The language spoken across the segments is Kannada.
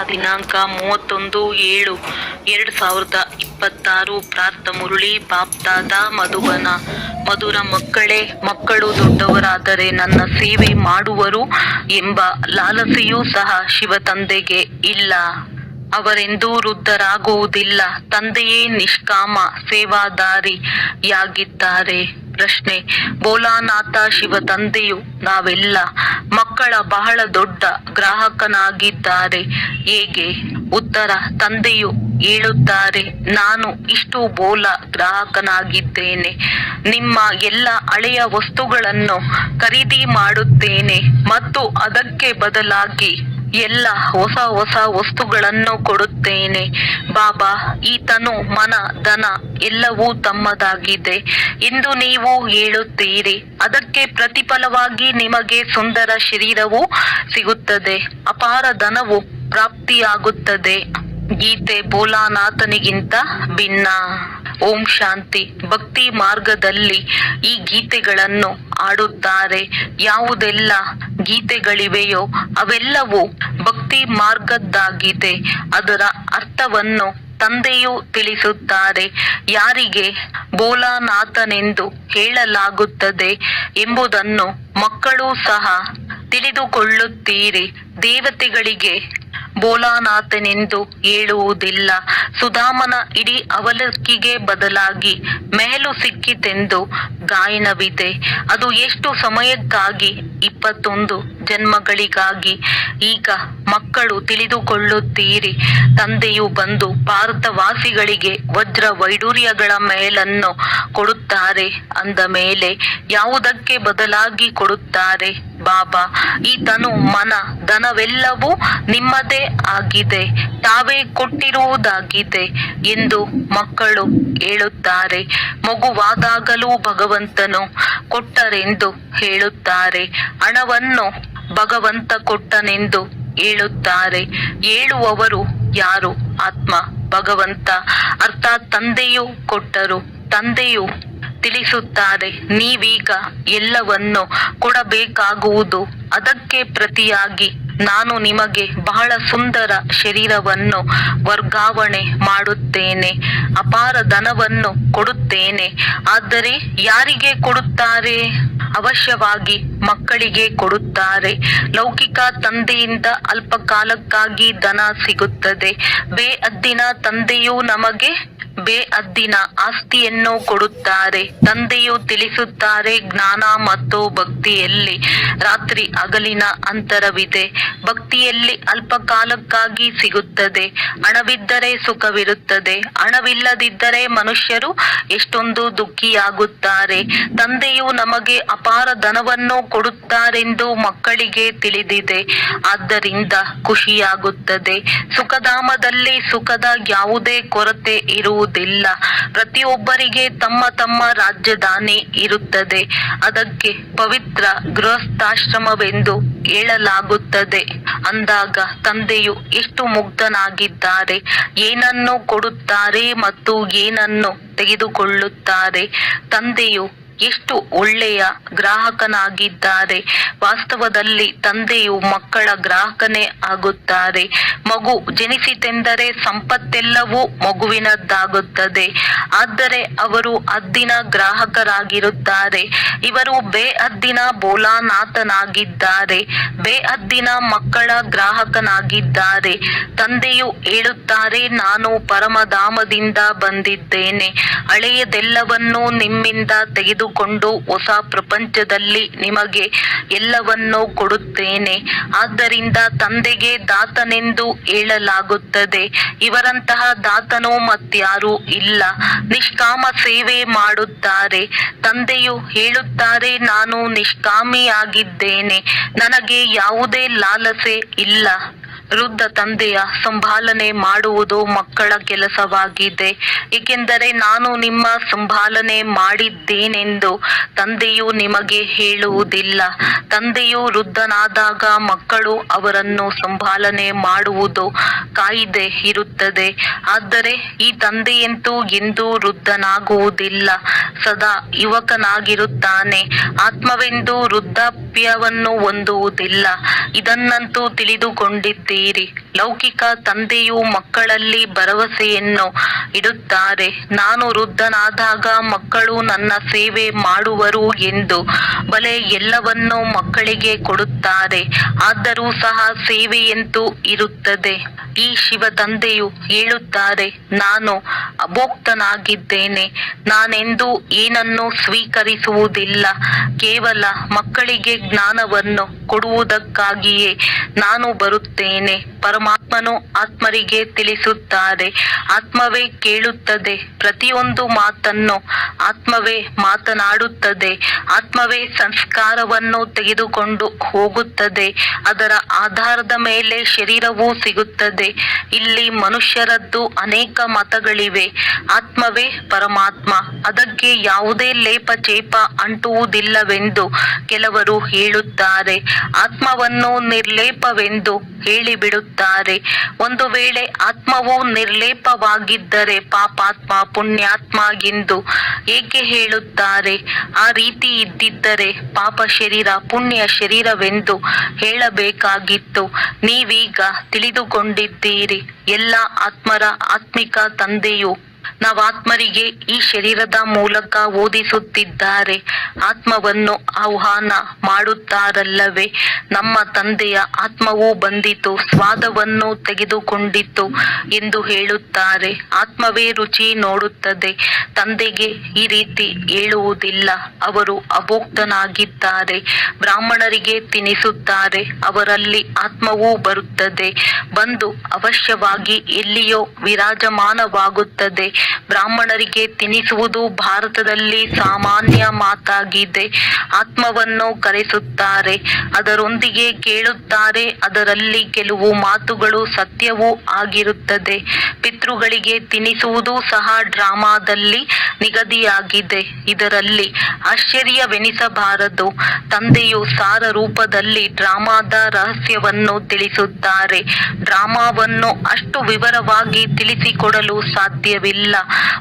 ದಿನಾಂಕ 31/7/2026. ಪ್ರಾರ್ಥ ಮುರಳಿ ಬಾಪ್ದಾದ ಮಧುಬನ. ಮಧುರ ಮಕ್ಕಳೇ, ಮಕ್ಕಳು ದೊಡ್ಡವರಾದರೆ ನನ್ನ ಸೇವೆ ಮಾಡುವರು ಎಂಬ ಲಾಲಸೆಯೂ ಸಹ ಶಿವ ತಂದೆಗೆ ಇಲ್ಲ. ಅವರೆಂದೂ ವೃದ್ಧರಾಗುವುದಿಲ್ಲ. ತಂದೆಯೇ ನಿಷ್ಕಾಮ ಸೇವಾದಾರಿಯಾಗಿದ್ದಾರೆ. ಪ್ರಶ್ನೆ: ಭೋಲಾನಾಥ ಶಿವ ತಂದೆಯು ನಾವೆಲ್ಲ ಮಕ್ಕಳ ಬಹಳ ದೊಡ್ಡ ಗ್ರಾಹಕನಾಗಿದ್ದಾರೆ, ಹೇಗೆ? ಉತ್ತರ: ತಂದೆಯು ಹೇಳುತ್ತಾರೆ, ನಾನು ಇಷ್ಟು ಬೋಲ ಗ್ರಾಹಕನಾಗಿದ್ದೇನೆ. ನಿಮ್ಮ ಎಲ್ಲ ಹಳೆಯ ವಸ್ತುಗಳನ್ನು ಖರೀದಿ ಮಾಡುತ್ತೇನೆ ಮತ್ತು ಅದಕ್ಕೆ ಬದಲಾಗಿ ಎಲ್ಲ ಹೊಸ ಹೊಸ ವಸ್ತುಗಳನ್ನು ಕೊಡುತ್ತೇನೆ. ಬಾಬಾ, ಈ ತನು, ಮನ, ಧನ ಎಲ್ಲವೂ ತಮ್ಮದಾಗಿದೆ ಎಂದು ನೀವು ಹೇಳುತ್ತೀರಿ. ಅದಕ್ಕೆ ಪ್ರತಿಫಲವಾಗಿ ನಿಮಗೆ ಸುಂದರ ಶರೀರವೂ ಸಿಗುತ್ತದೆ, ಅಪಾರ ಧನವು ಪ್ರಾಪ್ತಿಯಾಗುತ್ತದೆ. ಗೀತೆ ಭೋಲಾನಾಥನಿಗಿಂತ ಭಿನ್ನ. ಓಂ ಶಾಂತಿ. ಭಕ್ತಿ ಮಾರ್ಗದಲ್ಲಿ ಈ ಗೀತೆಗಳನ್ನು ಹಾಡುತ್ತಾರೆ. ಯಾವುದೆಲ್ಲ ಗೀತೆಗಳಿವೆಯೋ ಅವೆಲ್ಲವೂ ಭಕ್ತಿ ಮಾರ್ಗದ್ದಾಗಿದೆ. ಅದರ ಅರ್ಥವನ್ನು ತಂದೆಯು ತಿಳಿಸುತ್ತಾರೆ. ಯಾರಿಗೆ ಭೋಲಾನಾಥನೆಂದು ಹೇಳಲಾಗುತ್ತದೆ ಎಂಬುದನ್ನು ಮಕ್ಕಳು ಸಹ ತಿಳಿದುಕೊಳ್ಳುತ್ತೀರಿ. ದೇವತೆಗಳಿಗೆ ಭೋಲಾನಾಥನೆಂದು ಹೇಳುವುದಿಲ್ಲ. ಸುಧಾಮನ ಇಡೀ ಅವಲಕ್ಕಿಗೆ ಬದಲಾಗಿ ಮೆಹಲು ಸಿಕ್ಕಿತೆಂದು ಗಾಯನವಿದೆ. ಅದು ಎಷ್ಟು ಸಮಯಕ್ಕಾಗಿ? 21 ಜನ್ಮಗಳಿಗಾಗಿ. ಈಗ ಮಕ್ಕಳು ತಿಳಿದುಕೊಳ್ಳುತ್ತೀರಿ. ತಂದೆಯು ಬಂದು ಭಾರತವಾಸಿಗಳಿಗೆ ವಜ್ರ ವೈಡೂರ್ಯಗಳ ಮೆಹಲನ್ನು ಕೊಡುತ್ತಾರೆ. ಅಂದ ಮೇಲೆ ಯಾವುದಕ್ಕೆ ಬದಲಾಗಿ ಕೊಡುತ್ತಾರೆ? ಬಾಬಾ, ಈ ತನು, ಮನ, ಧನವೆಲ್ಲವೂ ನಿಮ್ಮದೇ ಆಗಿದೆ, ತಾವೇ ಕೊಟ್ಟಿರುವುದಾಗಿದೆ ಎಂದು ಮಕ್ಕಳು ಹೇಳುತ್ತಾರೆ. ಮಗುವಾದಾಗಲೂ ಭಗವಂತನು ಕೊಟ್ಟರೆಂದು ಹೇಳುತ್ತಾರೆ. ಹಣವನ್ನು ಭಗವಂತ ಕೊಟ್ಟನೆಂದು ಹೇಳುತ್ತಾರೆ. ಹೇಳುವವರು ಯಾರು? ಆತ್ಮ ಭಗವಂತ, ಅರ್ಥಾತ್ ತಂದೆಯು ಕೊಟ್ಟರು. ತಂದೆಯು ತಿಳಿಸುತ್ತಾರೆ, ನೀವೀಗ ಎಲ್ಲವನ್ನು ಕೊಡಬೇಕಾಗುವುದು. ಅದಕ್ಕೆ ಪ್ರತಿಯಾಗಿ ನಾನು ನಿಮಗೆ ಬಹಳ ಸುಂದರ ಶರೀರವನ್ನು ವರ್ಗಾವಣೆ ಮಾಡುತ್ತೇನೆ, ಅಪಾರ ಧನವನ್ನು ಕೊಡುತ್ತೇನೆ. ಆದರೆ ಯಾರಿಗೆ ಕೊಡುತ್ತಾರೆ? ಅವಶ್ಯವಾಗಿ ಮಕ್ಕಳಿಗೆ ಕೊಡುತ್ತಾರೆ. ಲೌಕಿಕ ತಂದೆಯಿಂದ ಅಲ್ಪ ಕಾಲಕ್ಕಾಗಿ ಧನ ಸಿಗುತ್ತದೆ. ಬೇಅದ್ದಿನ ತಂದೆಯು ನಮಗೆ ಬೇಅದ್ದಿನ ಆಸ್ತಿಯನ್ನು ಕೊಡುತ್ತಾರೆ. ತಂದೆಯು ತಿಳಿಸುತ್ತಾರೆ, ಜ್ಞಾನ ಮತ್ತು ಭಕ್ತಿಯಲ್ಲಿ ರಾತ್ರಿ ಹಗಲಿನ ಅಂತರವಿದೆ. ಭಕ್ತಿಯಲ್ಲಿ ಅಲ್ಪ ಕಾಲಕ್ಕಾಗಿ ಸಿಗುತ್ತದೆ. ಹಣವಿದ್ದರೆ ಸುಖವಿರುತ್ತದೆ, ಹಣವಿಲ್ಲದಿದ್ದರೆ ಮನುಷ್ಯರು ಎಷ್ಟೊಂದು ದುಃಖಿಯಾಗುತ್ತಾರೆ. ತಂದೆಯು ನಮಗೆ ಅಪಾರ ಧನವನ್ನು ಕೊಡುತ್ತಾರೆಂದು ಮಕ್ಕಳಿಗೆ ತಿಳಿದಿದೆ. ಆದ್ದರಿಂದ ಖುಷಿಯಾಗುತ್ತದೆ. ಸುಖಧಾಮದಲ್ಲಿ ಸುಖದ ಯಾವುದೇ ಕೊರತೆ ಇರುವುದಿಲ್ಲ. ಪ್ರತಿಯೊಬ್ಬರಿಗೆ ತಮ್ಮ ತಮ್ಮ ರಾಜಧಾನಿ ಇರುತ್ತದೆ. ಅದಕ್ಕೆ ಪವಿತ್ರ ಗೃಹಸ್ಥಾಶ್ರಮವೆಂದು ಹೇಳಲಾಗುತ್ತದೆ. ಅಂದಾಗ ತಂದೆಯು ಎಷ್ಟು ಮುಗ್ಧನಾಗಿದ್ದಾರೆ, ಏನನ್ನು ಕೊಡುತ್ತಾರೆ ಮತ್ತು ಏನನ್ನು ತೆಗೆದುಕೊಳ್ಳುತ್ತಾರೆ. ತಂದೆಯು ಎಷ್ಟು ಒಳ್ಳೆಯ ಗ್ರಾಹಕನಾಗಿದ್ದಾರೆ. ವಾಸ್ತವದಲ್ಲಿ ತಂದೆಯು ಮಕ್ಕಳ ಗ್ರಾಹಕನೇ ಆಗುತ್ತಾರೆ. ಮಗು ಜನಿಸಿತೆಂದರೆ ಸಂಪತ್ತೆಲ್ಲವೂ ಮಗುವಿನದ್ದಾಗುತ್ತದೆ. ಆದರೆ ಅವರು ಹದ್ದಿನ ಗ್ರಾಹಕರಾಗಿರುತ್ತಾರೆ. ಇವರು ಬೇಹದ್ದಿನ ಭೋಲಾನಾಥನಾಗಿದ್ದಾರೆ, ಬೇಹದ್ದಿನ ಮಕ್ಕಳ ಗ್ರಾಹಕನಾಗಿದ್ದಾರೆ. ತಂದೆಯು ಹೇಳುತ್ತಾರೆ, ನಾನು ಪರಮಧಾಮದಿಂದ ಬಂದಿದ್ದೇನೆ. ಹಳೆಯದೆಲ್ಲವನ್ನೂ ನಿಮ್ಮಿಂದ ತೆಗೆದುಕೊಂಡು ಹೊಸ ಪ್ರಪಂಚದಲ್ಲಿ ನಿಮಗೆ ಎಲ್ಲವನ್ನೂ ಕೊಡುತ್ತೇನೆ. ಆದ್ದರಿಂದ ತಂದೆಗೆ ದಾತನೆಂದು ಹೇಳಲಾಗುತ್ತದೆ. ಇವರಂತಹ ದಾತನು ಮತ್ಯಾರೂ ಇಲ್ಲ. ನಿಷ್ಕಾಮ ಸೇವೆ ಮಾಡುತ್ತಾರೆ. ತಂದೆಯು ಹೇಳುತ್ತಾರೆ, ನಾನು ನಿಷ್ಕಾಮಿಯಾಗಿದ್ದೇನೆ, ನನಗೆ ಯಾವುದೇ ಲಾಲಸೆ ಇಲ್ಲ. ವೃದ್ಧ ತಂದೆಯ ಸಂಭಾಲನೆ ಮಾಡುವುದು ಮಕ್ಕಳ ಕೆಲಸವಾಗಿದೆ. ಏಕೆಂದರೆ ನಾನು ನಿಮ್ಮ ಸಂಭಾಲನೆ ಮಾಡಿದ್ದೇನೆಂದು ತಂದೆಯು ನಿಮಗೆ ಹೇಳುವುದಿಲ್ಲ. ತಂದೆಯು ವೃದ್ಧನಾದಾಗ ಮಕ್ಕಳು ಅವರನ್ನು ಸಂಭಾಲನೆ ಮಾಡುವುದು ಕಾಯಿದೆ ಇರುತ್ತದೆ. ಆದರೆ ಈ ತಂದೆಯಂತೂ ಎಂದೂ ವೃದ್ಧನಾಗುವುದಿಲ್ಲ, ಸದಾ ಯುವಕನಾಗಿರುತ್ತಾನೆ. ಆತ್ಮವೆಂದು ವೃದ್ಧಾಪ್ಯವನ್ನು ಹೊಂದುವುದಿಲ್ಲ. ಇದನ್ನಂತೂ ತಿಳಿದುಕೊಂಡಿದ್ದೀರಿ. ಲೌಕಿಕ ತಂದೆಯು ಮಕ್ಕಳಲ್ಲಿ ಭರವಸೆಯನ್ನು ಇಡುತ್ತಾರೆ. ನಾನು ವೃದ್ಧನಾದಾಗ ಮಕ್ಕಳು ನನ್ನ ಸೇವೆ ಮಾಡುವರು ಎಂದು. ಬಲೆ ಎಲ್ಲವನ್ನೂ ಮಕ್ಕಳಿಗೆ ಕೊಡುತ್ತಾರೆ, ಆದರೂ ಸಹ ಸೇವೆಯಂತೂ ಇರುತ್ತದೆ. ಈ ಶಿವ ತಂದೆಯು ಹೇಳುತ್ತಾರೆ, ನಾನು ಅಭೋಕ್ತನಾಗಿದ್ದೇನೆ. ನಾನೆಂದೂ ಏನನ್ನೂ ಸ್ವೀಕರಿಸುವುದಿಲ್ಲ. ಕೇವಲ ಮಕ್ಕಳಿಗೆ ಜ್ಞಾನವನ್ನು ಕೊಡುವುದಕ್ಕಾಗಿಯೇ ನಾನು ಬರುತ್ತೇನೆ. ಪರಮಾತ್ಮನು ಆತ್ಮರಿಗೆ ತಿಳಿಸುತ್ತಾರೆ. ಆತ್ಮವೇ ಕೇಳುತ್ತದೆ. ಪ್ರತಿಯೊಂದು ಮಾತನ್ನು ಆತ್ಮವೇ ಮಾತನಾಡುತ್ತದೆ. ಆತ್ಮವೇ ಸಂಸ್ಕಾರವನ್ನು ತೆಗೆದುಕೊಂಡು ಹೋಗುತ್ತದೆ. ಅದರ ಆಧಾರದ ಮೇಲೆ ಶರೀರವೂ ಸಿಗುತ್ತದೆ. ಇಲ್ಲಿ ಮನುಷ್ಯರದ್ದು ಅನೇಕ ಮತಗಳಿವೆ. ಆತ್ಮವೇ ಪರಮಾತ್ಮ. ಅದಕ್ಕೆ ಯಾವುದೇ ಲೇಪಚೇಪ ಅಂಟುವುದಿಲ್ಲವೆಂದು ಕೆಲವರು ಹೇಳುತ್ತಾರೆ. ಆತ್ಮವನ್ನು ನಿರ್ಲೇಪವೆಂದು ಹೇಳಿಬಿಡುತ್ತಾರೆ. ಒಂದು ವೇಳೆ ಆತ್ಮವು ನಿರ್ಲೇಪವಾಗಿದ್ದರೆ ಪಾಪಾತ್ಮ ಪುಣ್ಯಾತ್ಮ ಎಂದು ಏಕೆ ಹೇಳುತ್ತಾರೆ? ಆ ರೀತಿ ಇದ್ದಿದ್ದರೆ ಪಾಪ ಶರೀರ ಪುಣ್ಯ ಶರೀರವೆಂದು ಹೇಳಬೇಕಾಗಿತ್ತು. ನೀವೀಗ ತಿಳಿದುಕೊಂಡಿದ್ದೀರಿ. ಎಲ್ಲ ಆತ್ಮರ ಆತ್ಮಿಕ ತಂದೆಯು ನವಾತ್ಮರಿಗೆ ಈ ಶರೀರದ ಮೂಲಕ ಓದಿಸುತ್ತಿದ್ದಾರೆ. ಆತ್ಮವನ್ನು ಆಹ್ವಾನ ಮಾಡುತ್ತಾರಲ್ಲವೇ? ನಮ್ಮ ತಂದೆಯ ಆತ್ಮವು ಬಂದಿತು, ಸ್ವಾದವನ್ನು ತೆಗೆದುಕೊಂಡಿತು ಎಂದು ಹೇಳುತ್ತಾರೆ. ಆತ್ಮವೇ ರುಚಿ ನೋಡುತ್ತದೆ. ತಂದೆಗೆ ಈ ರೀತಿ ಹೇಳುವುದಿಲ್ಲ. ಅವರು ಅಭೋಕ್ತನಾಗಿದ್ದಾರೆ. ಬ್ರಾಹ್ಮಣರಿಗೆ ತಿನ್ನಿಸುತ್ತಾರೆ. ಅವರಲ್ಲಿ ಆತ್ಮವೂ ಬರುತ್ತದೆ. ಬಂದು ಅವಶ್ಯವಾಗಿ ಎಲ್ಲಿಯೋ ವಿರಾಜಮಾನವಾಗುತ್ತದೆ. ಬ್ರಾಹ್ಮಣರಿಗೆ ತಿನ್ನಿಸುವುದು ಭಾರತದಲ್ಲಿ ಸಾಮಾನ್ಯ ಮಾತಾಗಿದೆ. ಆತ್ಮವನ್ನು ಕರೆಸುತ್ತಾರೆ, ಅದರೊಂದಿಗೆ ಕೇಳುತ್ತಾರೆ. ಅದರಲ್ಲಿ ಕೆಲವು ಮಾತುಗಳು ಸತ್ಯವೂ ಆಗಿರುತ್ತದೆ. ಪಿತೃಗಳಿಗೆ ತಿನ್ನಿಸುವುದು ಸಹ ಡ್ರಾಮಾದಲ್ಲಿ ನಿಗದಿಯಾಗಿದೆ. ಇದರಲ್ಲಿ ಆಶ್ಚರ್ಯವೆನಿಸಬಾರದು. ತಂದೆಯು ಸಾರ ರೂಪದಲ್ಲಿ ಡ್ರಾಮಾದ ರಹಸ್ಯವನ್ನು ತಿಳಿಸುತ್ತಾರೆ. ಡ್ರಾಮಾವನ್ನು ಅಷ್ಟು ವಿವರವಾಗಿ ತಿಳಿಸಿಕೊಡಲು ಸಾಧ್ಯವಿಲ್ಲ.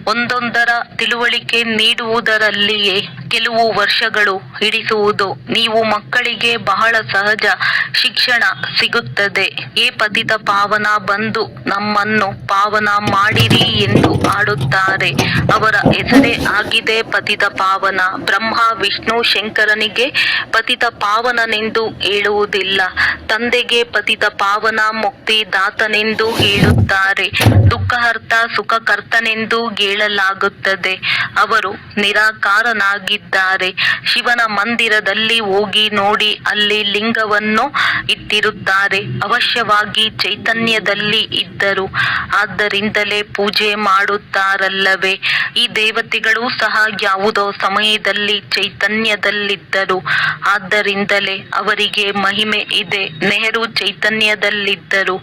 ಒಂದೊಂದರ ತಿಳುವಳಿಕೆ ನೀಡುವುದರಲ್ಲಿಯೇ ಕೆಲವು ವರ್ಷಗಳು ಹಿಡಿಸುವುದು. ನೀವು ಮಕ್ಕಳಿಗೆ ಬಹಳ ಸಹಜ ಶಿಕ್ಷಣ ಸಿಗುತ್ತದೆ. ಏ ಪತಿತ ಪಾವನ ಬಂದು ನಮ್ಮನ್ನು ಪಾವನ ಮಾಡಿರಿ ಎಂದು ಆಡುತ್ತಾರೆ. ಅವರ ಹೆಸರೇ ಆಗಿದೆ ಪತಿತ ಪಾವನ. ಬ್ರಹ್ಮ ವಿಷ್ಣು ಶಂಕರನಿಗೆ ಪತಿತ ಪಾವನನೆಂದು ಹೇಳುವುದಿಲ್ಲ. ತಂದೆಗೆ ಪತಿತ ಪಾವನ ಮುಕ್ತಿದಾತನೆಂದು ಹೇಳುತ್ತಾರೆ. ದುಃಖಹರ್ತ ಸುಖಕರ್ತನೆಂದು ಹೇಳಲಾಗುತ್ತದೆ. ಅವರು ನಿರಾಕಾರನಾಗಿದ್ದಾರೆ. ಶಿವನ ಮಂದಿರದಲ್ಲಿ ಹೋಗಿ ನೋಡಿ, ಅಲ್ಲಿ ಲಿಂಗವನ್ನು ಇಟ್ಟಿರುತ್ತಾರೆ. ಅವಶ್ಯವಾಗಿ ಚೈತನ್ಯದಲ್ಲಿ ಇದ್ದರು. ಆದ್ದರಿಂದಲೇ ಪೂಜೆ ಮಾಡುತ್ತಾರಲ್ಲವೇ? ಈ ದೇವತೆಗಳು ಸಹ ಯಾವುದೋ ಸಮಯದಲ್ಲಿ ಚೈತನ್ಯದಲ್ಲಿದ್ದರು. ಆದ್ದರಿಂದಲೇ ಅವರಿಗೆ ಮಹಿಮೆ ಇದೆ. ನೆಹರು ಚೈತನ್ಯದಲ್ಲಿದ್ದರು.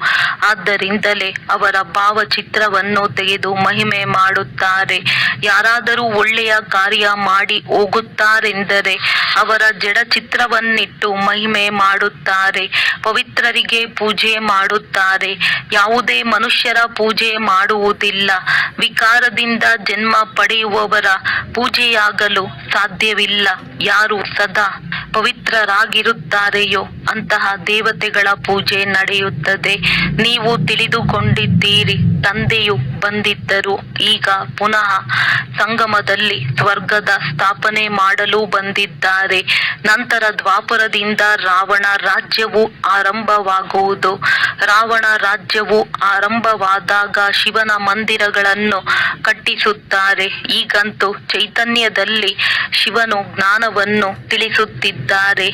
ಆದ್ದರಿಂದಲೇ ಅವರ ಭಾವಚಿತ್ರವನ್ನು ತೆಗೆದು ಮಹಿಮೆ ಮಾಡುತ್ತಾರೆ. ಯಾರಾದರೂ ಒಳ್ಳೆಯ ಕಾರ್ಯ ಮಾಡಿ ಹೋಗುತ್ತಾರೆಂದರೆ ಅವರ ಜಡ ಚಿತ್ರವನ್ನಿಟ್ಟು ಮಹಿಮೆ ಮಾಡುತ್ತಾರೆ. ಪವಿತ್ರರಿಗೆ ಪೂಜೆ ಮಾಡುತ್ತಾರೆ. ಯಾವುದೇ ಮನುಷ್ಯರ ಪೂಜೆ ಮಾಡುವುದಿಲ್ಲ. ವಿಕಾರದಿಂದ ಜನ್ಮ ಪಡೆಯುವವರ ಪೂಜೆಯಾಗಲು ಸಾಧ್ಯವಿಲ್ಲ. ಯಾರು ಸದಾ ಪವಿತ್ರರಾಗಿರುತ್ತಾರೆಯೋ ಅಂತಹ ದೇವತೆಗಳ ಪೂಜೆ ನಡೆಯುತ್ತದೆ. ನೀವು ತಿಳಿದುಕೊಂಡಿದ್ದೀರಿ. ತಂದೆಯು ಬಂದಿದ್ದರು. ಈಗ ಪುನಃ ಸಂಗಮದಲ್ಲಿ ಸ್ವರ್ಗದ ಸ್ಥಾಪನೆ ಮಾಡಲು ಬಂದಿದ್ದಾರೆ. ನಂತರ ದ್ವಾಪರದಿಂದ ರಾವಣ ರಾಜ್ಯವು ಆರಂಭವಾಗುವುದು. ರಾವಣ ರಾಜ್ಯವು ಆರಂಭವಾದಾಗ ಶಿವನ ಮಂದಿರಗಳನ್ನು ಕಟ್ಟಿಸುತ್ತಾರೆ. ಈಗಂತೂ ಚೈತನ್ಯದಲ್ಲಿ ಶಿವನು ಜ್ಞಾನವನ್ನು ತಿಳಿಸುತ್ತಿದ್ದಾರೆ.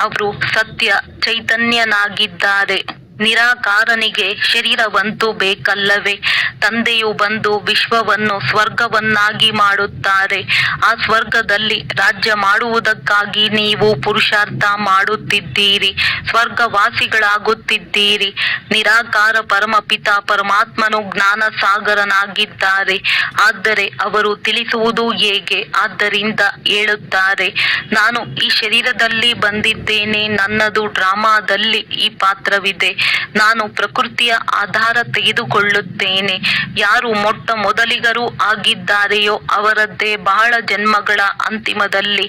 ಅವರು ಸತ್ಯ ಚೈತನ್ಯನಾಗಿದ್ದಾರೆ. ನಿರಾಕಾರನಿಗೆ ಶರೀರವಂತೂ ಬೇಕಲ್ಲವೇ? ತಂದೆಯು ಬಂದು ವಿಶ್ವವನ್ನು ಸ್ವರ್ಗವನ್ನಾಗಿ ಮಾಡುತ್ತಾರೆ. ಆ ಸ್ವರ್ಗದಲ್ಲಿ ರಾಜ್ಯ ಮಾಡುವುದಕ್ಕಾಗಿ ನೀವು ಪುರುಷಾರ್ಥ ಮಾಡುತ್ತಿದ್ದೀರಿ. ಸ್ವರ್ಗವಾಸಿಗಳಾಗುತ್ತಿದ್ದೀರಿ. ನಿರಾಕಾರ ಪರಮಪಿತ ಪರಮಾತ್ಮನು ಜ್ಞಾನ ಸಾಗರನಾಗಿದ್ದಾರೆ. ಆದರೆ ಅವರು ತಿಳಿಸುವುದು ಹೇಗೆ? ಆದ್ದರಿಂದ ಹೇಳುತ್ತಾರೆ, ನಾನು ಈ ಶರೀರದಲ್ಲಿ ಬಂದಿದ್ದೇನೆ. ನನ್ನದು ಡ್ರಾಮಾದಲ್ಲಿ ಈ ಪಾತ್ರವಿದೆ. ನಾನು ಪ್ರಕೃತಿಯ ಆಧಾರ ತೆಗೆದುಕೊಳ್ಳುತ್ತೇನೆ. ಯಾರು ಮೊಟ್ಟ ಮೊದಲಿಗರು ಆಗಿದ್ದಾರೆಯೋ ಅವರದ್ದೇ ಬಹಳ ಜನ್ಮಗಳ ಅಂತಿಮದಲ್ಲಿ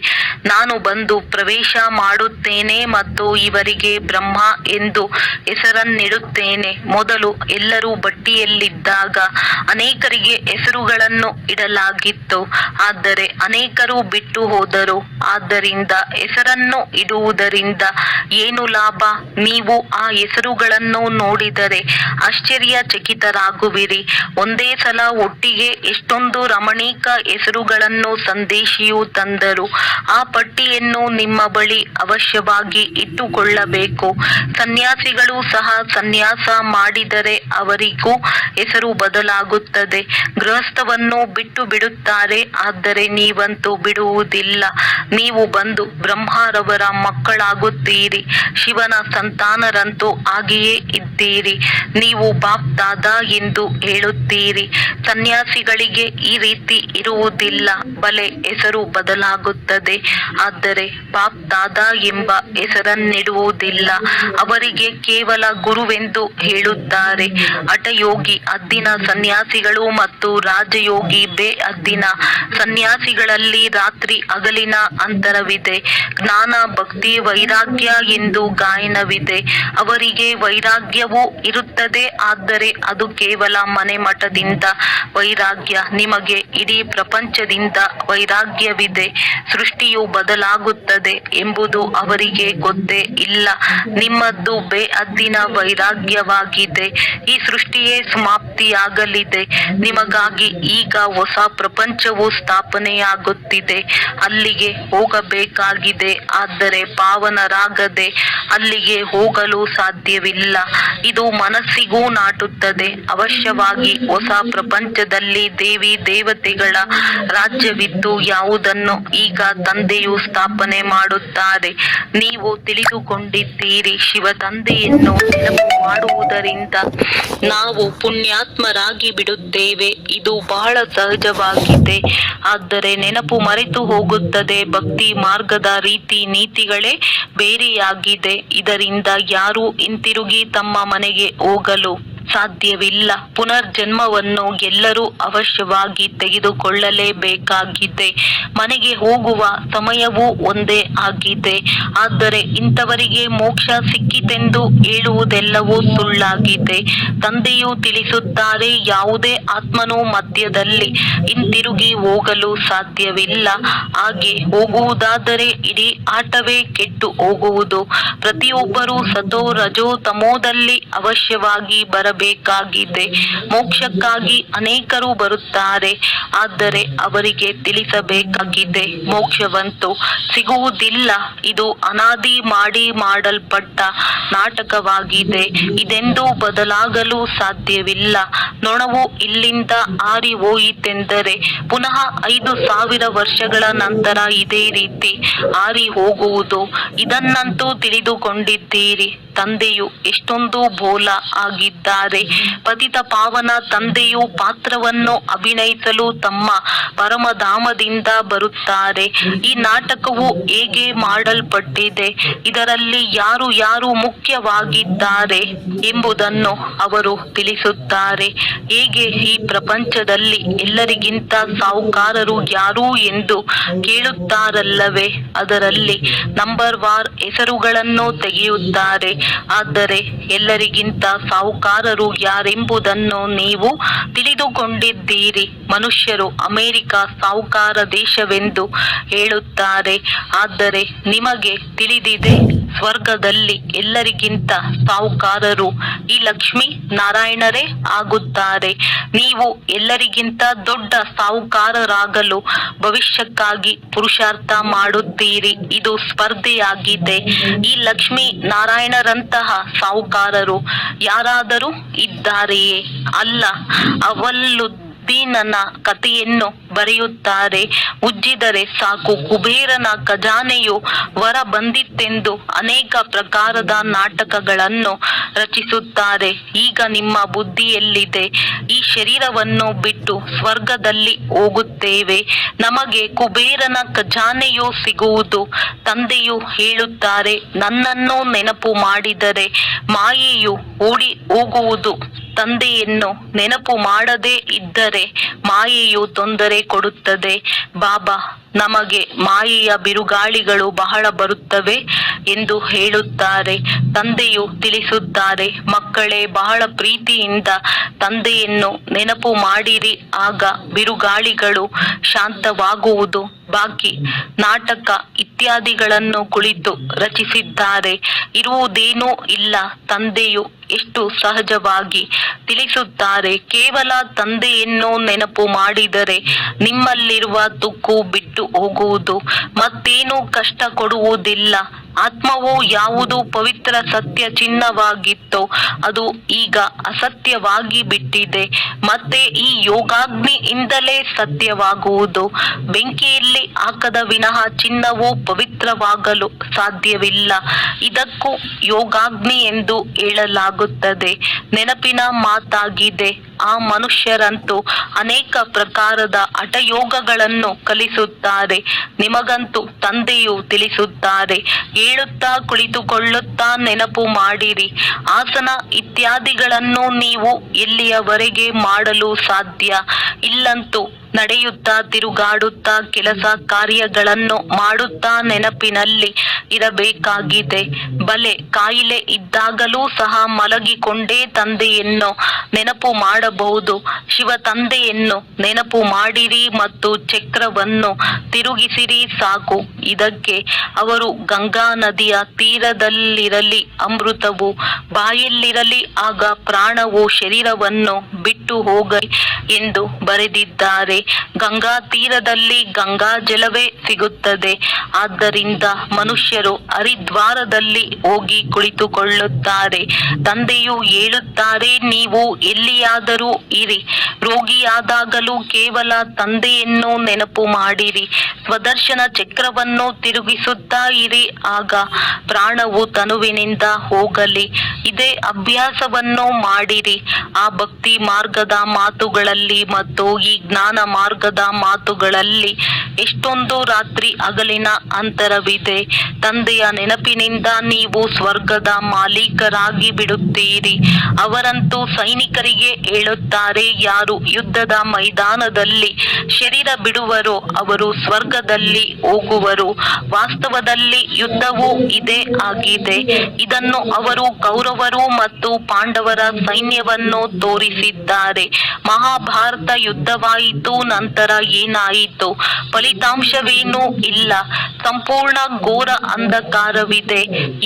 ನಾನು ಬಂದು ಪ್ರವೇಶ ಮಾಡುತ್ತೇನೆ ಮತ್ತು ಇವರಿಗೆ ಬ್ರಹ್ಮ ಎಂದು ಹೆಸರನ್ನಿಡುತ್ತೇನೆ. ಮೊದಲು ಎಲ್ಲರೂ ಬಟ್ಟಿಯಲ್ಲಿದ್ದಾಗ ಅನೇಕರಿಗೆ ಹೆಸರುಗಳನ್ನು ಇಡಲಾಗಿತ್ತು, ಆದರೆ ಅನೇಕರು ಬಿಟ್ಟು ಹೋದರು. ಆದ್ದರಿಂದ ಹೆಸರನ್ನು ಇಡುವುದರಿಂದ ಏನು ಲಾಭ? ನೀವು ಆ ಹೆಸರುಗಳನ್ನು ನೋಡಿದರೆ ಆಶ್ಚರ್ಯಚಕಿತರಾಗುವಿರಿ. ಒಂದೇ ಸಲ ಒಟ್ಟಿಗೆ ಎಷ್ಟೊಂದು ರಮಣೀಕ ಹೆಸರುಗಳನ್ನು ಸಂದೇಶಿಯು ತಂದರು. ಆ ಪಟ್ಟಿಯನ್ನು ನಿಮ್ಮ ಬಳಿ ಅವಶ್ಯವಾಗಿ ಇಟ್ಟುಕೊಳ್ಳಬೇಕು. ಸನ್ಯಾಸಿಗಳು ಸಹ ಸನ್ಯಾಸ ಮಾಡಿದರೆ ಅವರಿಗೂ ಹೆಸರು ಬದಲಾಗುತ್ತದೆ. ಗೃಹಸ್ಥವನ್ನು ಬಿಟ್ಟು ಬಿಡುತ್ತಾರೆ, ಆದರೆ ನೀವಂತೂ ಬಿಡುವುದಿಲ್ಲ. ನೀವು ಬಂದು ಬ್ರಹ್ಮರವರ ಮಕ್ಕಳಾಗುತ್ತೀರಿ. ಶಿವನ ಸಂತಾನರಂತೂ ಹಾಗೆಯೇ ಇದ್ದೀರಿ. ನೀವು ಬಾಪ್ ದಾದಾ ಎಂದು ಹೇಳುತ್ತೀರಿ. ಸನ್ಯಾಸಿಗಳಿಗೆ ಈ ರೀತಿ ಇರುವುದಿಲ್ಲ. ಬಲೆ ಹೆಸರು ಬದಲಾಗುತ್ತದೆ, ಆದರೆ ಬಾಪ್ ದಾದಾ ಎಂಬ ಹೆಸರನ್ನಿಡುವುದಿಲ್ಲ. ಅವರಿಗೆ ಕೇವಲ ಗುರುವೆಂದು ಹೇಳುತ್ತಾರೆ. ಹಠಯೋಗಿ ಹದ್ದಿನ ಸನ್ಯಾಸಿಗಳು ಮತ್ತು ರಾಜಯೋಗಿ ಬೇಹದ್ದಿನ ಸನ್ಯಾಸಿಗಳಲ್ಲಿ ರಾತ್ರಿ ಹಗಲಿನ ಅಂತರವಿದೆ. ಜ್ಞಾನ, ಭಕ್ತಿ, ವೈರಾಗ್ಯ ಎಂದು ಗಾಯನವಿದೆ. ಅವರಿಗೆ ವೈರಾಗ್ಯವೂ ಇರುತ್ತದೆ, ಆದರೆ ಅದು ಕೇವಲ ಮನೆ ಮಠದಿಂದ ವೈರಾಗ್ಯ. ನಿಮಗೆ ಇಡೀ ಪ್ರಪಂಚದಿಂದ ವೈರಾಗ್ಯವಿದೆ. ಸೃಷ್ಟಿಯು ಬದಲಾಗುತ್ತದೆ ಎಂಬುದು ಅವರಿಗೆ ಗೊತ್ತೇ ಇಲ್ಲ. ನಿಮ್ಮದ್ದು ಬೇಹದ್ದಿನ ವೈರಾಗ್ಯವಾಗಿದೆ. ಈ ಸೃಷ್ಟಿಯೇ ಸಮಾಪ್ತಿಯಾಗಲಿದೆ. ನಿಮಗಾಗಿ ಈಗ ಹೊಸ ಪ್ರಪಂಚವು ಸ್ಥಾಪನೆಯಾಗುತ್ತಿದೆ. ಅಲ್ಲಿಗೆ ಹೋಗಬೇಕಾಗಿದೆ, ಆದರೆ ಪಾವನರಾಗದೆ ಅಲ್ಲಿಗೆ ಹೋಗಲು ಸಾಧ್ಯವಿಲ್ಲ. ಇದು ಮನಸ್ಸಿಗೂ ನಾಟುತ್ತದೆ. ಅವಶ್ಯವಾಗಿ ಹೊಸ ಪ್ರಪಂಚದಲ್ಲಿ ದೇವಿ ದೇವತೆಗಳ ರಾಜ್ಯವಿದ್ದು ಯಾವುದನ್ನು ಈಗ ತಂದೆಯು ಸ್ಥಾಪನೆ ಮಾಡುತ್ತಾರೆ. ನೀವು ತಿಳಿದುಕೊಂಡಿದ್ದೀರಿ. ಶಿವ ತಂದೆಯನ್ನು ನೆನಪು ಮಾಡುವುದರಿಂದ ನಾವು ಪುಣ್ಯಾತ್ಮರಾಗಿ ಬಿಡುತ್ತೇವೆ. ಇದು ಬಹಳ ಸಹಜವಾಗಿದೆ, ಆದರೆ ನೆನಪು ಮರೆತು ಹೋಗುತ್ತದೆ. ಭಕ್ತಿ ಮಾರ್ಗದ ರೀತಿ ನೀತಿಗಳೇ ಬೇರೆಯಾಗಿದೆ. ಇದರಿಂದ ಯಾರೂ ಹಿಂತಿರುಗಿ ತಮ್ಮ ಮನೆಗೆ ಹೋಗಲು ಸಾಧ್ಯವಿಲ್ಲ. ಪುನರ್ಜನ್ಮವನ್ನು ಎಲ್ಲರೂ ಅವಶ್ಯವಾಗಿ ತೆಗೆದುಕೊಳ್ಳಲೇಬೇಕಾಗಿದೆ. ಮನೆಗೆ ಹೋಗುವ ಸಮಯವೂ ಒಂದೇ ಆಗಿದೆ. ಆದರೆ ಇಂಥವರಿಗೆ ಮೋಕ್ಷ ಸಿಕ್ಕಿತೆಂದು ಹೇಳುವುದೆಲ್ಲವೂ ಸುಳ್ಳಾಗಿದೆ. ತಂದೆಯು ತಿಳಿಸುತ್ತಾರೆ, ಯಾವುದೇ ಆತ್ಮನು ಮಧ್ಯದಲ್ಲಿ ಹಿಂತಿರುಗಿ ಹೋಗಲು ಸಾಧ್ಯವಿಲ್ಲ. ಹಾಗೆ ಹೋಗುವುದಾದರೆ ಇಡೀ ಆಟವೇ ಕೆಟ್ಟು ಹೋಗುವುದು. ಪ್ರತಿಯೊಬ್ಬರೂ ಸತೋ ರಜೋ ತಮೋದಲ್ಲಿ ಅವಶ್ಯವಾಗಿ ಬರಬೇಕಾಗಿದೆ. ಮೋಕ್ಷಕ್ಕಾಗಿ ಅನೇಕರು ಬರುತ್ತಾರೆ, ಆದರೆ ಅವರಿಗೆ ತಿಳಿಸಬೇಕಾಗಿದೆ, ಮೋಕ್ಷವಂತೂ ಸಿಗುವುದಿಲ್ಲ. ಇದು ಅನಾದಿ ಮಾಡಿ ಮಾಡಲ್ಪಟ್ಟ ನಾಟಕವಾಗಿದೆ. ಇದೆಂದೂ ಬದಲಾಗಲು ಸಾಧ್ಯವಿಲ್ಲ. ನೊಣವು ಇಲ್ಲಿಂದ ಹಾರಿ ಹೋಯಿತೆಂದರೆ ಪುನಃ 5,000 ವರ್ಷಗಳ ನಂತರ ಇದೇ ರೀತಿ ಹಾರಿ ಹೋಗುವುದು. ಇದನ್ನಂತೂ ತಿಳಿದುಕೊಂಡಿದ್ದೀರಿ. ತಂದೆಯು ಎಷ್ಟೊಂದು ಬೋಲ ಆಗಿದ್ದಾರೆ. ಪತಿತ ಪಾವನ ತಂದೆಯು ಪಾತ್ರವನ್ನು ಅಭಿನಯಿಸಲು ತಮ್ಮ ಪರಮಧಾಮದಿಂದ ಬರುತ್ತಾರೆ. ಈ ನಾಟಕವು ಹೇಗೆ ಮಾಡಲ್ಪಟ್ಟಿದೆ, ಇದರಲ್ಲಿ ಯಾರು ಯಾರು ಮುಖ್ಯವಾಗಿದ್ದಾರೆ ಎಂಬುದನ್ನು ಅವರು ತಿಳಿಸುತ್ತಾರೆ. ಹೇಗೆ ಈ ಪ್ರಪಂಚದಲ್ಲಿ ಎಲ್ಲರಿಗಿಂತ ಸಾಹುಕಾರರು ಯಾರು ಎಂದು ಕೇಳುತ್ತಾರಲ್ಲವೇ, ಅದರಲ್ಲಿ ನಂಬರ್ ವಾರ್ ಹೆಸರುಗಳನ್ನು ತೆಗೆಯುತ್ತಾರೆ. ಆದರೆ ಎಲ್ಲರಿಗಿಂತ ಸಾಹುಕಾರರು ಯಾರೆಂಬುದನ್ನು ನೀವು ತಿಳಿದುಕೊಂಡಿದ್ದೀರಿ. ಮನುಷ್ಯರು ಅಮೆರಿಕ ಸಾಹುಕಾರ ದೇಶವೆಂದು ಹೇಳುತ್ತಾರೆ, ಆದರೆ ನಿಮಗೆ ತಿಳಿದಿದೆ, ಸ್ವರ್ಗದಲ್ಲಿ ಎಲ್ಲರಿಗಿಂತ ಸಾಹುಕಾರರು ಈ ಲಕ್ಷ್ಮೀ ನಾರಾಯಣರೇ ಆಗುತ್ತಾರೆ. ನೀವು ಎಲ್ಲರಿಗಿಂತ ದೊಡ್ಡ ಸಾಹುಕಾರರಾಗಲು ಭವಿಷ್ಯಕ್ಕಾಗಿ ಪುರುಷಾರ್ಥ ಮಾಡುತ್ತೀರಿ. ಇದು ಸ್ಪರ್ಧೆಯಾಗಿದೆ. ಈ ಲಕ್ಷ್ಮೀ ನಾರಾಯಣರಂತಹ ಸಾಹುಕಾರರು ಯಾರಾದರೂ ಇದ್ದಾರೆಯೇ? ಅಲ್ಲ, ಅವಲ್ಲುದ್ದ ಅಲಾವುದ್ದೀನನ ಕಥೆಯನ್ನು ಬರೆಯುತ್ತಾರೆ. ಉಜ್ಜಿದರೆ ಸಾಕು ಕುಬೇರನ ಖಜಾನೆಯು ಹೊರ ಬಂದಿತ್ತೆಂದು ಅನೇಕ ಪ್ರಕಾರದ ನಾಟಕಗಳನ್ನು ರಚಿಸುತ್ತಾರೆ. ಈಗ ನಿಮ್ಮ ಬುದ್ಧಿಯಲ್ಲಿದೆ, ಈ ಶರೀರವನ್ನು ಬಿಟ್ಟು ಸ್ವರ್ಗದಲ್ಲಿ ಹೋಗುತ್ತೇವೆ, ನಮಗೆ ಕುಬೇರನ ಖಜಾನೆಯು ಸಿಗುವುದು. ತಂದೆಯು ಹೇಳುತ್ತಾರೆ, ನನ್ನನ್ನು ನೆನಪು ಮಾಡಿದರೆ ಮಾಯೆಯು ಓಡಿ ಹೋಗುವುದು. ತಂದೆಯನ್ನು ನೆನಪು ಮಾಡದೇ ಇದ್ದರೆ ಮಾಯೆಯು ತೊಂದರೆ ಕೊಡುತ್ತದೆ. ಬಾಬಾ ನಮಗೆ ಮಾಯೆಯ ಬಿರುಗಾಳಿಗಳು ಬಹಳ ಬರುತ್ತವೆ ಎಂದು ಹೇಳುತ್ತಾರೆ. ತಂದೆಯು ತಿಳಿಸುತ್ತಾರೆ, ಮಕ್ಕಳೇ, ಬಹಳ ಪ್ರೀತಿಯಿಂದ ತಂದೆಯನ್ನು ನೆನಪು ಮಾಡಿರಿ, ಆಗ ಬಿರುಗಾಳಿಗಳು ಶಾಂತವಾಗುವುದು. ಬಾಕಿ ನಾಟಕ ಇತ್ಯಾದಿಗಳನ್ನು ಕುಳಿತು ರಚಿಸಿದ್ದಾರೆ. ಇರುವುದೇನೂ ಇಲ್ಲ. ತಂದೆಯು ಎಷ್ಟು ಸಹಜವಾಗಿ ತಿಳಿಸುತ್ತಾರೆ, ಕೇವಲ ತಂದೆಯನ್ನು ನೆನಪು ಮಾಡಿದರೆ ನಿಮ್ಮಲ್ಲಿರುವ ತುಕ್ಕು ಬಿಟ್ಟು ಹೋಗುವುದು, ಮತ್ತೇನು ಕಷ್ಟ ಕೊಡುವುದಿಲ್ಲ. ಆತ್ಮವು ಯಾವುದು ಪವಿತ್ರ ಸತ್ಯ ಚಿಹ್ನವಾಗಿತ್ತೋ ಅದು ಈಗ ಅಸತ್ಯವಾಗಿ ಬಿಟ್ಟಿದೆ. ಮತ್ತೆ ಈ ಯೋಗಾಗ್ನಿಯಿಂದಲೇ ಸತ್ಯವಾಗುವುದು. ಬೆಂಕಿಯಲ್ಲಿ ಹಾಕದ ವಿನಃ ಚಿನ್ನವು ಪವಿತ್ರವಾಗಲು ಸಾಧ್ಯವಿಲ್ಲ. ಇದಕ್ಕೂ ಯೋಗಾಗ್ನಿ ಎಂದು ಹೇಳಲಾಗುತ್ತದೆ. ನೆನಪಿನ ಮಾತಾಗಿದೆ. ಆ ಮನುಷ್ಯರಂತೂ ಅನೇಕ ಪ್ರಕಾರದ ಹಠಯೋಗಗಳನ್ನು ಕಲಿಸುತ್ತಾರೆ. ನಿಮಗಂತೂ ತಂದೆಯು ತಿಳಿಸುತ್ತಾರೆ, ಹೇಳುತ್ತಾ ಕುಳಿತುಕೊಳ್ಳುತ್ತಾ ನೆನಪು ಮಾಡಿರಿ. ಆಸನ ಇತ್ಯಾದಿಗಳನ್ನು ನೀವು ಎಲ್ಲಿಯವರೆಗೆ ಮಾಡಲು ಸಾಧ್ಯ ಇಲ್ಲಂತೂ ನಡೆಯುತ್ತಾ ತಿರುಗಾಡುತ್ತಾ ಕೆಲಸ ಕಾರ್ಯಗಳನ್ನು ಮಾಡುತ್ತಾ ನೆನಪಿನಲ್ಲಿ ಇರಬೇಕಾಗಿದೆ. ಬಲೆ ಕಾಯಿಲೆ ಇದ್ದಾಗಲೂ ಸಹ ಮಲಗಿಕೊಂಡೇ ತಂದೆಯನ್ನು ನೆನಪು ಮಾಡಬಹುದು. ಶಿವ ತಂದೆಯನ್ನು ನೆನಪು ಮಾಡಿರಿ ಮತ್ತು ಚಕ್ರವನ್ನು ತಿರುಗಿಸಿರಿ ಸಾಕು. ಇದಕ್ಕೆ ಅವರು ಗಂಗಾ ನದಿಯ ತೀರದಲ್ಲಿರಲಿ, ಅಮೃತವು ಬಾಯಲ್ಲಿರಲಿ, ಆಗ ಪ್ರಾಣವು ಶರೀರವನ್ನು ಬಿಟ್ಟು ಹೋಗಲಿ ಎಂದು ಬರೆದಿದ್ದಾರೆ. ಗಂಗಾ ತೀರದಲ್ಲಿ ಗಂಗಾ ಜಲವೇ ಸಿಗುತ್ತದೆ. ಆದ್ದರಿಂದ ಮನುಷ್ಯರು ಹರಿದ್ವಾರದಲ್ಲಿ ಹೋಗಿ ಕುಳಿತುಕೊಳ್ಳುತ್ತಾರೆ. ತಂದೆಯು ಹೇಳುತ್ತಾರೆ, ನೀವು ಎಲ್ಲಿಯಾದರೂ ಇರಿ, ರೋಗಿಯಾದಾಗಲೂ ಕೇವಲ ತಂದೆಯನ್ನು ನೆನಪು ಮಾಡಿರಿ. ಸ್ವದರ್ಶನ ಚಕ್ರವನ್ನು ತಿರುಗಿಸುತ್ತಾ ಇರಿ, ಆಗ ಪ್ರಾಣವು ತನುವಿನಿಂದ ಹೋಗಲಿ. ಇದೇ ಅಭ್ಯಾಸವನ್ನು ಮಾಡಿರಿ. ಆ ಭಕ್ತಿ ಮಾರ್ಗದ ಮಾತುಗಳಲ್ಲಿ ಮತ್ತು ಈ ಜ್ಞಾನ ಮಾರ್ಗದ ಮಾತುಗಳಲ್ಲಿ ಎಷ್ಟೊಂದು ರಾತ್ರಿ ಹಗಲಿನ ಅಂತರವಿದೆ. ತಂದೆಯ ನೆನಪಿನಿಂದ ನೀವು ಸ್ವರ್ಗದ ಮಾಲೀಕರಾಗಿ ಬಿಡುತ್ತೀರಿ. ಅವರಂತೂ ಸೈನಿಕರಿಗೆ ಹೇಳುತ್ತಾರೆ, ಯಾರು ಯುದ್ಧದ ಮೈದಾನದಲ್ಲಿ ಶರೀರ ಬಿಡುವರೋ ಅವರು ಸ್ವರ್ಗದಲ್ಲಿ ಹೋಗುವರು. ವಾಸ್ತವದಲ್ಲಿ ಯುದ್ಧವೂ ಇದೇ ಆಗಿದೆ. ಇದನ್ನು ಅವರು ಕೌರವರು ಮತ್ತು ಪಾಂಡವರ ಸೈನ್ಯವನ್ನು ತೋರಿಸಿದ್ದಾರೆ. ಮಹಾಭಾರತ ಯುದ್ಧವಾಯಿತು, ನಂತರ ಏನಾಯಿತು? ಫಲಿತಾಂಶವೇನೂ ಇಲ್ಲ. ಸಂಪೂರ್ಣ ಘೋರ ಅಂಧಕಾರವಿದೆ.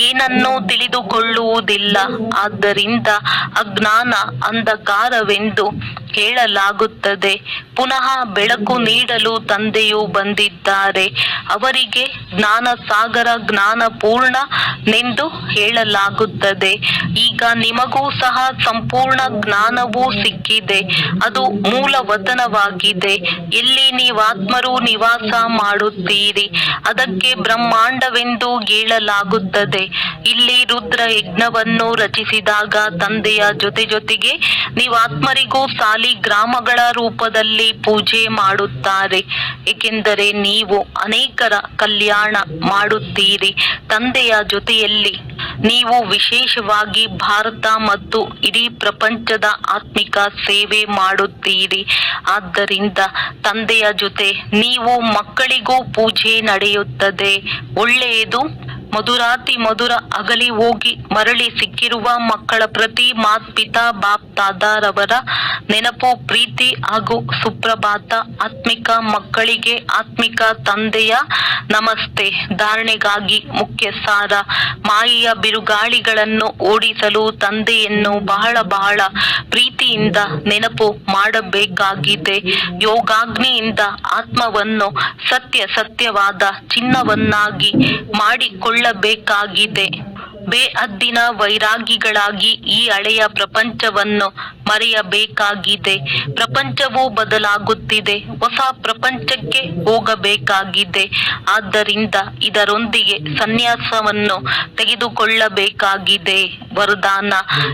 ಏನನ್ನೂ ತಿಳಿದುಕೊಳ್ಳುವುದಿಲ್ಲ. ಆದ್ದರಿಂದ ಅಜ್ಞಾನ ಅಂಧಕಾರವೆಂದು ಹೇಳಲಾಗುತ್ತದೆ. ಪುನಃ ಬೆಳಕು ನೀಡಲು ತಂದೆಯು ಬಂದಿದ್ದಾರೆ. ಅವರಿಗೆ ಜ್ಞಾನ ಸಾಗರ, ಜ್ಞಾನ ಪೂರ್ಣನೆಂದು ಹೇಳಲಾಗುತ್ತದೆ. ಈಗ ನಿಮಗೂ ಸಹ ಸಂಪೂರ್ಣ ಜ್ಞಾನವೂ ಸಿಕ್ಕಿದೆ. ಅದು ಮೂಲವತನವಾಗಿದೆ. ಎಲ್ಲಿ ನೀವಾತ್ಮರು ನಿವಾಸ ಮಾಡುತ್ತೀರಿ ಅದಕ್ಕೆ ಬ್ರಹ್ಮಾಂಡವೆಂದು ಹೇಳಲಾಗುತ್ತದೆ. ಇಲ್ಲಿ ರುದ್ರ ಯಜ್ಞವನ್ನು ರಚಿಸಿದಾಗ ತಂದೆಯ ಜೊತೆಗೆ ನೀವಾತ್ಮರಿಗೂ ಸಾಲಿಗ್ರಾಮಗಳ ರೂಪದಲ್ಲಿ ಪೂಜೆ ಮಾಡುತ್ತಾರೆ. ಏಕೆಂದರೆ ನೀವು ಅನೇಕರ ಕಲ್ಯಾಣ ಮಾಡುತ್ತೀರಿ. ತಂದೆಯ ಜೊತೆಯಲ್ಲಿ ನೀವು ವಿಶೇಷವಾಗಿ ಭಾರತ ಮತ್ತು ಇಡೀ ಪ್ರಪಂಚದ ಆತ್ಮಿಕ ಸೇವೆ ಮಾಡುತ್ತೀರಿ. ಆದ್ದರಿಂದ ತಂದೆಯ ಜೊತೆ ನೀವು ಮಕ್ಕಳಿಗೂ ಪೂಜೆ ನಡೆಯುತ್ತದೆ. ಒಳ್ಳೆಯದು. ಮಧುರಾತಿ ಮಧುರ ಅಗಲಿ ಹೋಗಿ ಮರಳಿ ಸಿಕ್ಕಿರುವ ಮಕ್ಕಳ ಪ್ರತಿ ಮಾತ್ಪಿತಾ ಬಾಪ್ ದಾದಾರವರ ನೆನಪು, ಪ್ರೀತಿ ಹಾಗೂ ಸುಪ್ರಭಾತ. ಆತ್ಮಿಕ ಮಕ್ಕಳಿಗೆ ಆತ್ಮಿಕ ತಂದೆಯ ನಮಸ್ತೆ. ಧಾರಣೆಗಾಗಿ ಮುಖ್ಯ ಸಾರ. ಮಾಯೆಯ ಬಿರುಗಾಳಿಗಳನ್ನು ಓಡಿಸಲು ತಂದೆಯನ್ನು ಬಹಳ ಬಹಳ ಪ್ರೀತಿಯಿಂದ ನೆನಪು ಮಾಡಬೇಕಾಗಿದೆ. ಯೋಗಾಗ್ನಿಯಿಂದ ಆತ್ಮವನ್ನು ಸತ್ಯವಾದ ಚಿನ್ನವನ್ನಾಗಿ ಮಾಡಿಕೊಳ್ಳಬೇಕಾಗಿದೆ. ಬೇಹದ್ದಿನ ವೈರಾಗಿಗಳಾಗಿ ಈ ಹಳೆಯ ಪ್ರಪಂಚವನ್ನು ಮರೆಯಬೇಕಾಗಿದೆ. ಪ್ರಪಂಚವು ಬದಲಾಗುತ್ತಿದೆ, ಹೊಸ ಪ್ರಪಂಚಕ್ಕೆ ಹೋಗಬೇಕಾಗಿದೆ. ಆದ್ದರಿಂದ ಇದರೊಂದಿಗೆ ಸನ್ಯಾಸವನ್ನು ತೆಗೆದುಕೊಳ್ಳಬೇಕಾಗಿದೆ. ವರದಾನ: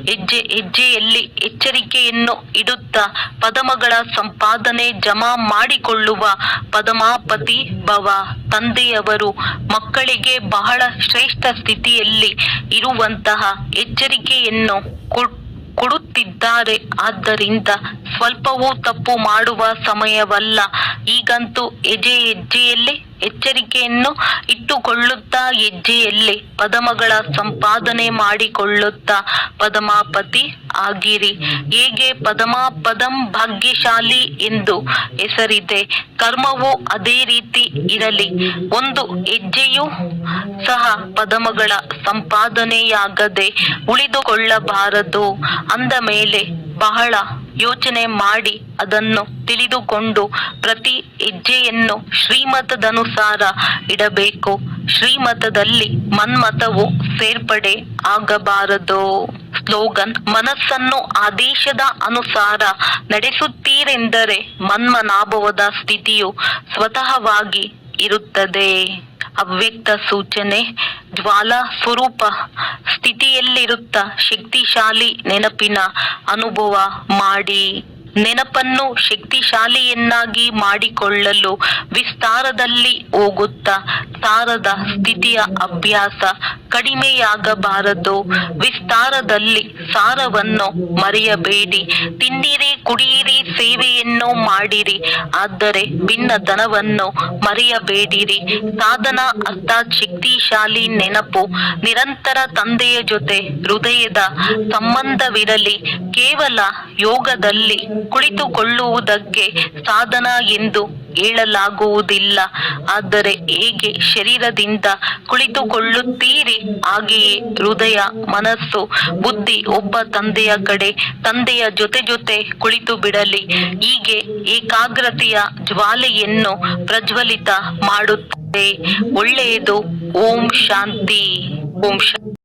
ಹೆಜ್ಜೆ ಹೆಜ್ಜೆಯಲ್ಲಿ ಎಚ್ಚರಿಕೆಯನ್ನು ಇಡುತ್ತಾ ಪದಮಗಳ ಸಂಪಾದನೆ ಜಮಾ ಮಾಡಿಕೊಳ್ಳುವ ಪದಮಾಪತಿ ಭವ. ತಂದೆಯವರು ಮಕ್ಕಳಿಗೆ ಬಹಳ ಶ್ರೇಷ್ಠ ಸ್ಥಿತಿಯಲ್ಲಿ ಇರುವಂತಹ ಎಚ್ಚರಿಕೆಯನ್ನು ಕೊಡುತ್ತಿದ್ದಾರೆ. ಆದ್ದರಿಂದ ಸ್ವಲ್ಪವೂ ತಪ್ಪು ಮಾಡುವ ಸಮಯವಲ್ಲ. ಈಗಂತೂ ಹೆಜ್ಜೆ ಹೆಜ್ಜೆಯಲ್ಲಿ ಎಚ್ಚರಿಕೆಯನ್ನು ಇಟ್ಟುಕೊಳ್ಳುತ್ತಾ ಹೆಜ್ಜೆಯಲ್ಲಿ ಪದಮಗಳ ಸಂಪಾದನೆ ಮಾಡಿಕೊಳ್ಳುತ್ತಾ ಪದಮಾಪತಿ ಆಗಿರಿ. ಹೇಗೆ ಪದಂ ಭಾಗ್ಯಶಾಲಿ ಎಂದು ಹೆಸರಿದೆ, ಕರ್ಮವು ಅದೇ ರೀತಿ ಇರಲಿ. ಒಂದು ಹೆಜ್ಜೆಯೂ ಸಹ ಪದಮಗಳ ಸಂಪಾದನೆಯಾಗದೆ ಉಳಿದುಕೊಳ್ಳಬಾರದು. ಅಂದ ಮೇಲೆ ಬಹಳ ಯೋಚನೆ ಮಾಡಿ ಅದನ್ನು ತಿಳಿದುಕೊಂಡು ಪ್ರತಿ ಹೆಜ್ಜೆಯನ್ನು ಶ್ರೀಮತದನುಸಾರ ಇಡಬೇಕು. ಶ್ರೀಮತದಲ್ಲಿ ಮನ್ಮತವು ಸೇರ್ಪಡೆ ಆಗಬಾರದು. ಸ್ಲೋಗನ್: ಮನಸ್ಸನ್ನು ಆದೇಶದ ಅನುಸಾರ ನಡೆಸುತ್ತೀರೆಂದರೆ ಮನ್ಮನಾಭವದ ಸ್ಥಿತಿಯು ಸ್ವತಃವಾಗಿ ಇರುತ್ತದೆ. ಅವ್ಯಕ್ತ ಸೂಚನೆ: ಜ್ವಾಲಾ ಸ್ವರೂಪ ಸ್ಥಿತಿಯಲ್ಲಿರುತ್ತಾ ಶಕ್ತಿಶಾಲಿ ನೆನಪಿನ ಅನುಭವ ಮಾಡಿ. ನೆನಪನ್ನು ಶಕ್ತಿಶಾಲಿಯನ್ನಾಗಿ ಮಾಡಿಕೊಳ್ಳಲು ವಿಸ್ತಾರದಲ್ಲಿ ಹೋಗುತ್ತಾ ಸಾರದ ಸ್ಥಿತಿಯ ಅಭ್ಯಾಸ ಕಡಿಮೆಯಾಗಬಾರದು. ವಿಸ್ತಾರದಲ್ಲಿ ಸಾರವನ್ನು ಮರೆಯಬೇಡಿ. ತಿನ್ನಿರಿ, ಕುಡಿಯಿರಿ, ಸೇವೆಯನ್ನು ಮಾಡಿರಿ, ಆದರೆ ಭಿನ್ನತನವನ್ನು ಮರೆಯಬೇಡಿರಿ. ಸಾಧನ ಅರ್ಥಾತ್ ಶಕ್ತಿಶಾಲಿ ನೆನಪು. ನಿರಂತರ ತಂದೆಯ ಜೊತೆ ಹೃದಯದ ಸಂಬಂಧವಿರಲಿ. ಕೇವಲ ಯೋಗದಲ್ಲಿ ಕುಳಿತುಕೊಳ್ಳುವುದಕ್ಕೆ ಸಾಧನ ಎಂದು ಹೇಳಲಾಗುವುದಿಲ್ಲ. ಆದರೆ ಹೇಗೆ ಶರೀರದಿಂದ ಕುಳಿತುಕೊಳ್ಳುತ್ತೀರಿ ಹಾಗೆಯೇ ಹೃದಯ, ಮನಸ್ಸು, ಬುದ್ಧಿ ಒಬ್ಬ ತಂದೆಯ ಕಡೆ, ತಂದೆಯ ಜೊತೆ ಜೊತೆ ಕುಳಿತು ಬಿಡಲಿ. ಹೀಗೆ ಏಕಾಗ್ರತೆಯ ಜ್ವಾಲೆಯನ್ನು ಪ್ರಜ್ವಲಿತ ಮಾಡುತ್ತದೆ. ಒಳ್ಳೆಯದು. ಓಂ ಶಾಂತಿ. ಓಂ ಶಾಂತಿ.